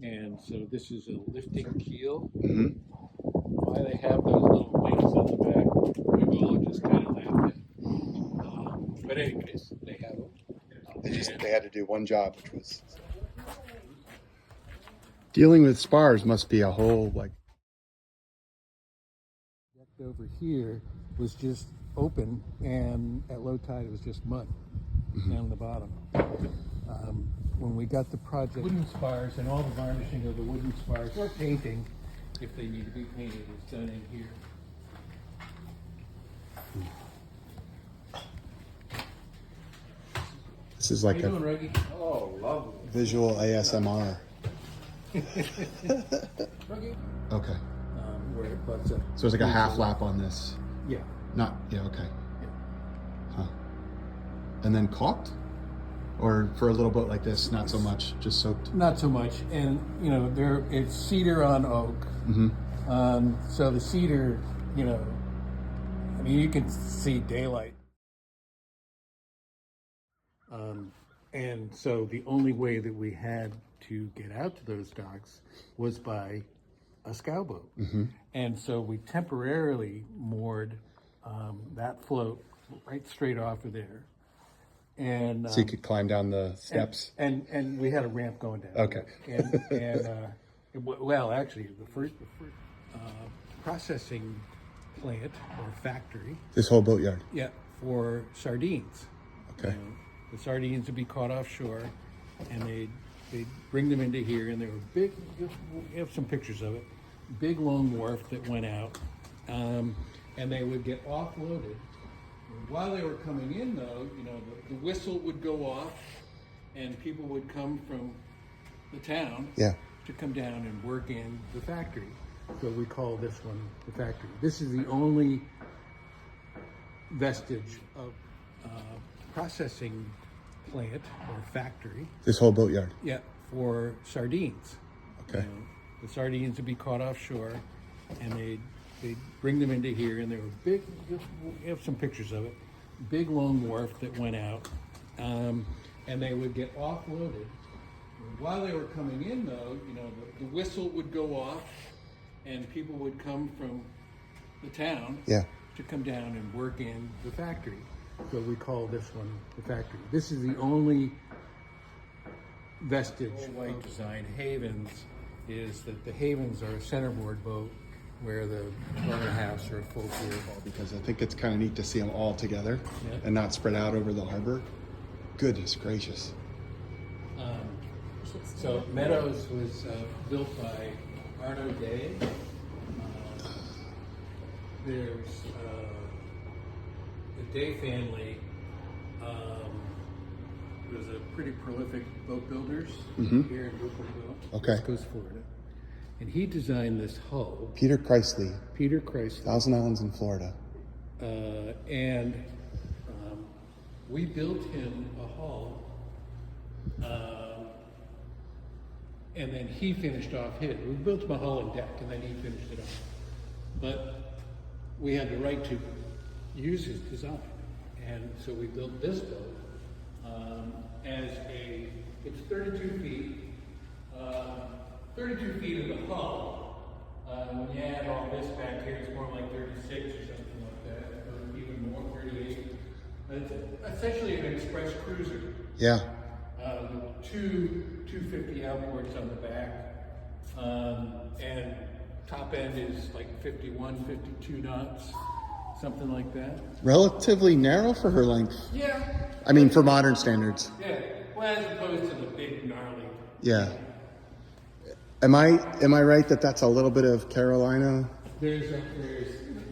And so this is a lifting keel. Mm-hmm. Why they have those little wings on the back, we've all just kind of laughed at. But anyways, they have them. They had to do one job, which was dealing with spars. Must be a whole like. Over here was just open, and at low tide it was just mud down the bottom. When we got the project, wooden spars and all the varnishing of the wooden spars or painting, if they need to be painted, is done in here. This is like How you a doing, Reggie? Oh, lovely. visual ASMR. Reggie? Okay. Where it butts up. So it's like a half lap on this. Yeah. Okay. Yeah. Huh. And then caulked? Or for a little boat like this, not so much, just soaked? Not so much. And, you know, it's cedar on oak. Mm-hmm. So the cedar, you know, I mean, you can see daylight. And so the only way that we had to get out to those docks was by a scow boat. Mm-hmm. And so we temporarily moored that float right straight off of there. And So you could climb down the steps? And we had a ramp going down. Okay. Well, actually, the first processing plant or factory. This whole boatyard? Yeah, for sardines. Okay. The sardines would be caught offshore, and they'd bring them into here, and they were big. We have some pictures of it. Big long wharf that went out, and they would get offloaded. While they were coming in, though, you know, the whistle would go off, and people would come from the town to come down and work in the factory. So we call this one the factory. This is the only vestige of processing plant or factory. This whole boatyard? Yeah, for sardines. Okay. The sardines would be caught offshore, and they'd bring them into here, and they were big. We have some pictures of it. Big long wharf that went out, and they would get offloaded. While they were coming in, though, you know, the whistle would go off, and people would come from the town to come down and work in the factory. So we call this one the factory. This is the only vestige white design havens is that the havens are a centerboard boat where the burner halves are full gear. Because I think it's kind of neat to see them all together and not spread out over the harbor. Goodness gracious. So Meadows was built by Arno Day. There's the Day family was a pretty prolific boat builders here in Brooklyn Boat, West Coast, Florida. And he designed this hull. Peter Chrysley. Thousand Islands in Florida. And we built him a hull, and then he finished off his. We built him a hull and deck, and then he finished it off. But we had the right to use his design, and so we built this boat it's 32 feet. 32 feet of the hull. When you add all this back here, it's more like 36 or something like that, or even more, 38. It's essentially an express cruiser. Yeah. Two 250 outboards on the back, and top end is like 51, 52 knots, something like that. Relatively narrow for her length. Yeah. I mean, for modern standards. Yeah. Well, as opposed to the big gnarly. Yeah. Am I right that that's a little bit of Carolina? There's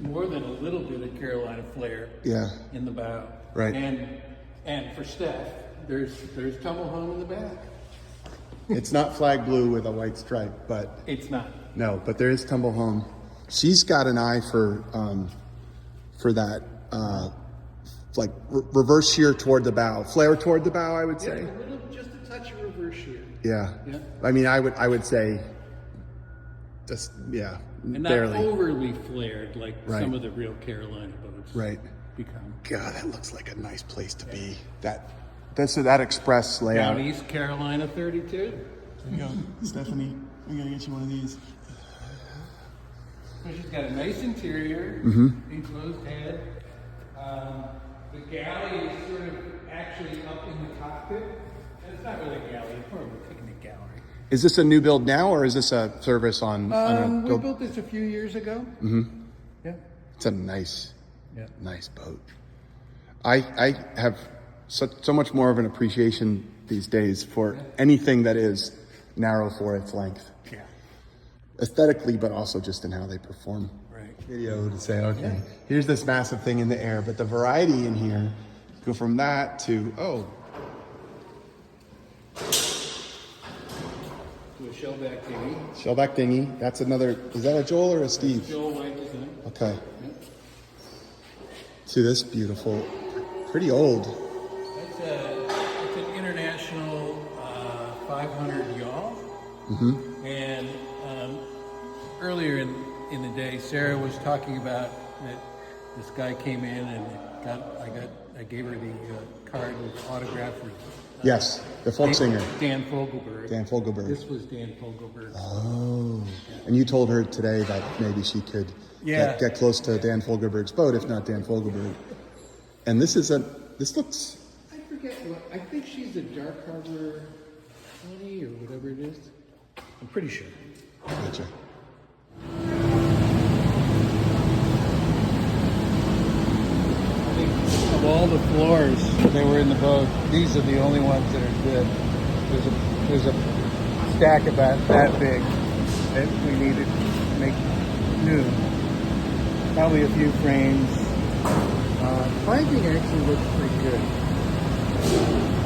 more than a little bit of Carolina flair. Yeah. In the bow. Right. And for Steph, there's tumble home in the back. It's not flag blue with a white stripe, but it's not. No, but there is tumble home. She's got an eye for that like reverse shear toward the bow, flare toward the bow. I would say. Yeah, just a touch of reverse shear. Yeah. I mean, I would say, just and not barely overly flared like some of the real Carolina boats. Become. God, that looks like a nice place to be. That express layout. Down East Carolina 32. There you go, Stephanie. We gotta get you one of these. So she's got a nice interior, enclosed head. The galley is sort of actually up in the cockpit. And it's not really a galley, it's more of a picnic gallery. Is this a new build now, or is this a service on a We build? built this a few years ago. Yeah. It's a nice Yeah. boat. I have so much more of an appreciation these days for anything that is narrow for its length. Yeah. Aesthetically, but also just in how they perform. Right. Video to say, okay, here's this massive thing in the air, but the variety in here, go from that to, To a shellback dinghy. shellback dinghy. That's another, is that a Joel or a Steve? Joel White design. Okay. To this beautiful, pretty old. It's an international 500 yawl. And earlier in the day, Sarah was talking about that this guy came in and I gave her the card with autograph for Yes, the folk singer. Dan Fogelberg. Dan Fogelberg. This was Dan Fogelberg. Oh. And you told her today that maybe she could get close to Dan Fogelberg's boat, if not Dan Fogelberg. And this looks... I forget I think she's a Dark Harbor 20 or whatever it is. I'm pretty sure. Gotcha. I think of all the floors that were in the boat, these are the only ones that are good. There's a stack about that big that we needed to make new. Probably a few frames. Planking actually looks pretty good.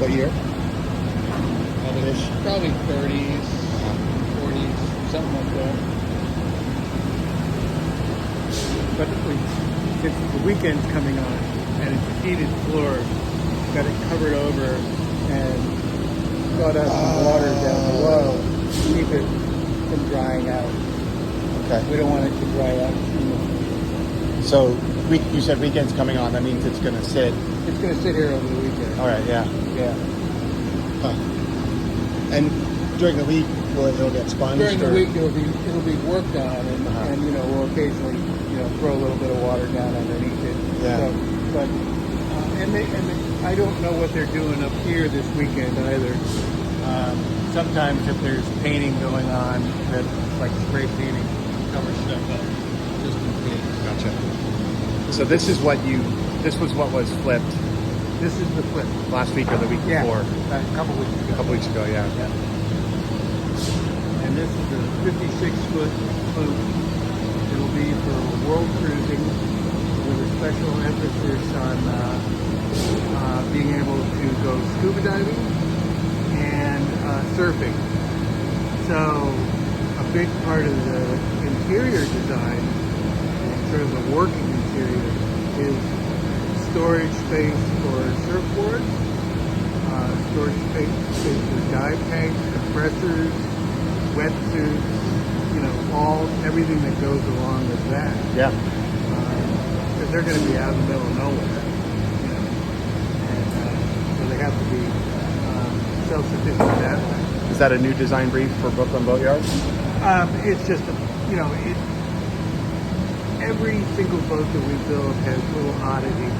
What year? Probably 30s, 40s, something like that. But since the weekend's coming on and it's a heated floor, got it covered over and brought out some water down below to keep it from drying out. Okay. We don't want it to dry out too much. So you said weekend's coming on. That means it's going to sit. It's going to sit here over the weekend. All right. Yeah. Yeah. Huh. And during the week, it'll get sponged? During the week, it'll be worked on, and we'll occasionally throw a little bit of water down underneath it. Yeah. So, but I don't know what they're doing up here this weekend either. Sometimes if there's painting going on, that's like spray painting, cover stuff up just in case. Gotcha. So this was what was flipped This is the flip. last week or the week before? A couple weeks ago. A couple weeks ago, yeah. And this is a 56-foot sloop. It'll be for world cruising with a special emphasis on being able to go scuba diving and surfing. So a big part of the interior design, sort of the working interior, is storage space for surfboards, storage space for dive tanks, compressors, wetsuits, everything that goes along with that. Yeah. Because they're going to be out in the middle of nowhere, and so they have to be self-sufficient that way. Is that a new design brief for Brooklyn Boat Yard? It's just, every single boat that we build has little oddities.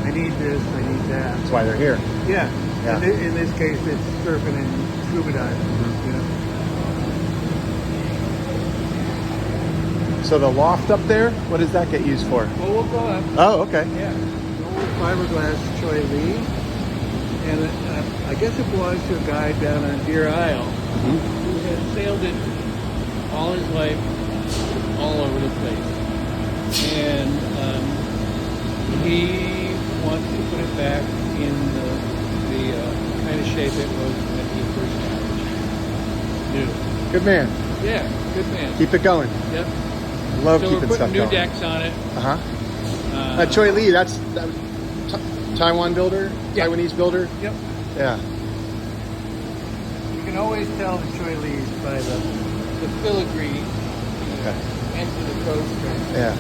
I need this, I need that. That's why they're here. Yeah. Yeah. In this case, it's surfing and scuba diving. So the loft up there, what does that get used for? Well, we'll go up. Oh, okay. Yeah. An old fiberglass Choi Lee. And I guess it belongs to a guy down on Deer Isle who has sailed it all his life, all over the place. And he wants to put it back in the kind of shape it was when he first got it. New. Good man. Yeah, good man. Keep it going. Yep. Love So keeping we're putting stuff new going. decks on it. That Choi Lee, that's Taiwan builder, Yeah. Taiwanese builder. Yep. Yeah. You can always tell the Choi Lees by the filigree end to the coast. Yeah.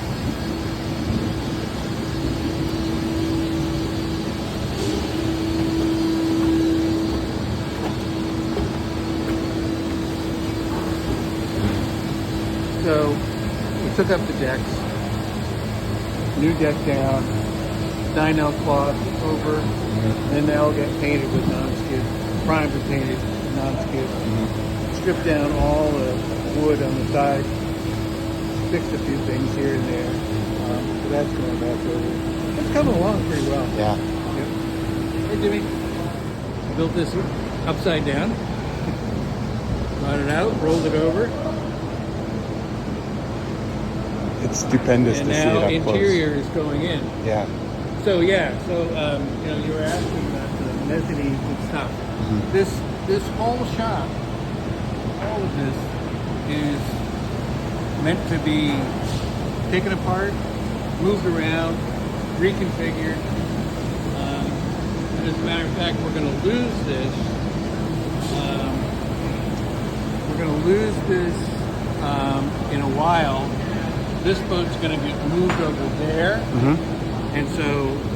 So we took up the decks, new deck down, 9L cloth over, and they all get painted with non-skid, primed and painted non-skid. Stripped down all the wood on the side, fixed a few things here and there. So that's going back over. It's coming along pretty well. Yeah. Yep. Hey Jimmy, I built this upside down, brought it out, rolled it over. It's stupendous And to see it now up interior close. is going in. Yeah. So you know, you were asking about the mezzanine and stuff. This whole shop, all of this is meant to be taken apart, moved around, reconfigured. And as a matter of fact, we're going to lose this. In a while. This boat's going to be moved over there,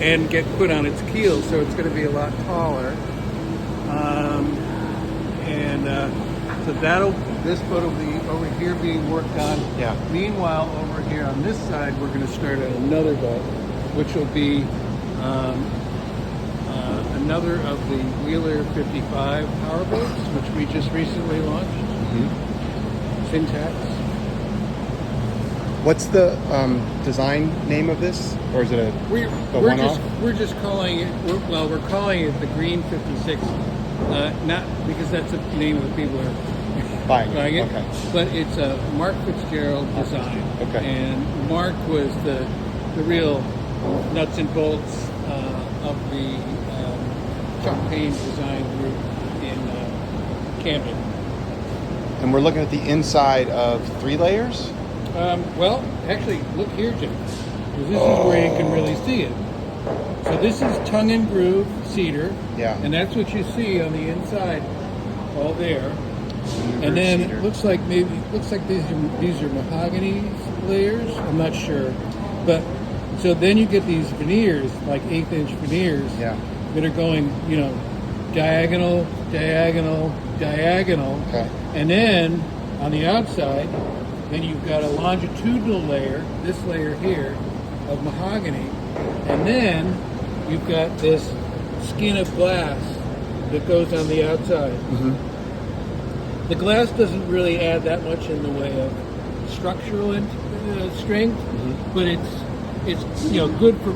and get put on its keel, so it's going to be a lot taller. So this boat will be over here being worked on. Yeah. Meanwhile, over here on this side, we're going to start on another boat, which will be another of the Wheeler 55 power boats, which we just recently launched. Syntax. What's the design name of this, or is it a one-off? We're just calling it. We're calling it the Green 56, not because that's the name of the people who are Buying buying it, Okay. but it's a Mark Fitzgerald design. Okay. And Mark was the real nuts and bolts of the Chuck Payne design group in Camden. And we're looking at the inside of 3 layers. Well, actually, look here, Jim. Because this is where you can really see it. So this is tongue and groove cedar. Yeah. And that's what you see on the inside, all there. And then it looks like these are mahogany layers. I'm not sure, but so then you get these veneers, like 1/8-inch veneers, Yeah. that are going, you know, diagonal, diagonal, diagonal, Okay. and then on the outside, then you've got a longitudinal layer, this layer here, of mahogany, and then you've got this skin of glass that goes on the outside. The glass doesn't really add that much in the way of structural strength, but it's good for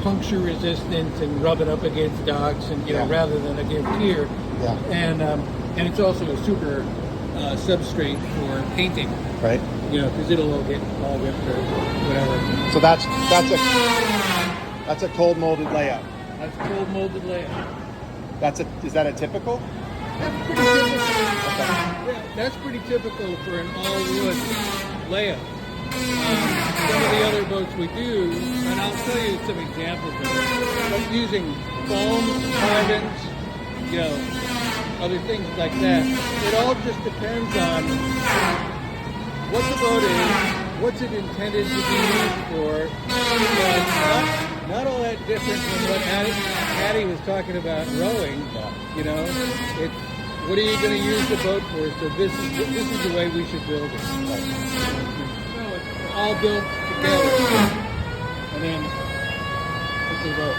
puncture resistance and rub it up against docks and rather than against here. Yeah. And it's also a super substrate for painting. Right. Because it'll all get ripped or whatever. So that's a cold molded layout. That's cold molded layout. Is that a typical? That's pretty typical. Yeah, that's pretty typical for an all-wood layout. Some of the other boats we do, and I'll show you some examples of it, but using foam, carbons, other things like that. It all just depends on what the boat is, what's it intended to be used for. Not all that different from what Hattie was talking about rowing. It's what are you going to use the boat for? So this is the way we should build it. So it's all built together, and then it's a boat.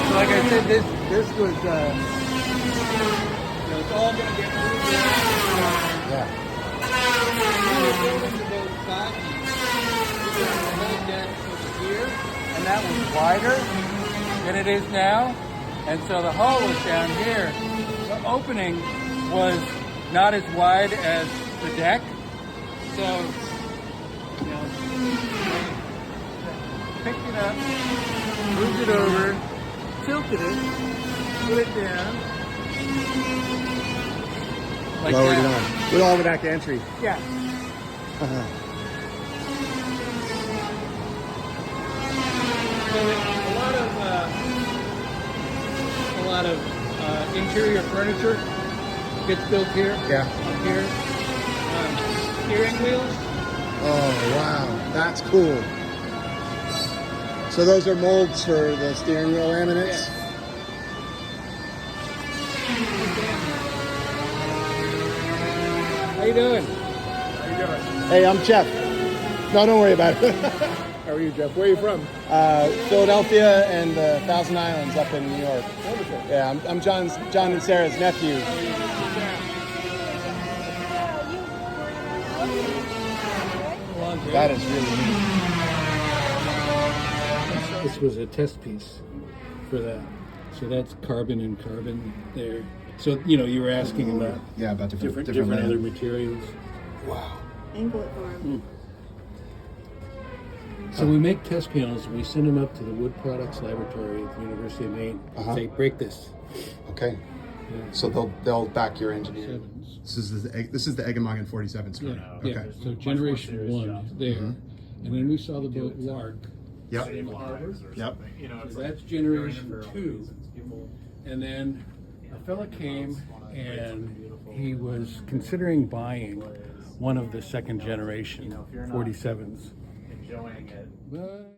So like I said, this was it's all going to get moved around. Yeah. We were building the boat back. We got the whole deck over here, and that was wider than it is now. And so the hull was down here. The opening was not as wide as the deck. So, picked it up, moved it over, tilted it, put it down. Like Lowered that. it on. With all the back entry. Yeah. So a lot of interior furniture gets built here. Yeah. Up here. Steering wheels. Oh, wow. That's cool. So those are molds for the steering wheel laminates? Yeah. How you doing? Hey, I'm Jeff. No, don't worry about it. How are you, Jeff? Where are you from? Philadelphia and the Thousand Islands up in New York. Wonderful. Yeah, I'm John and Sarah's nephew. That is really neat. This was a test piece for that. So that's carbon and carbon there. So, you know, you were asking about Yeah, about different different other materials. Wow. Anglet farm. So we make test panels, we send them up to the Wood Products Laboratory at the University of Maine. Say, break this. Okay. Yeah. So they'll back your engineer. Sevens. This is the Eggemogen 47 square. Yeah, Okay. yeah. So generation one there. And then we saw the boat Lark. Yep. in the harbor. Yep. So that's generation two. And then a fella came and he was considering buying one of the second generation 47s. Enjoying it. But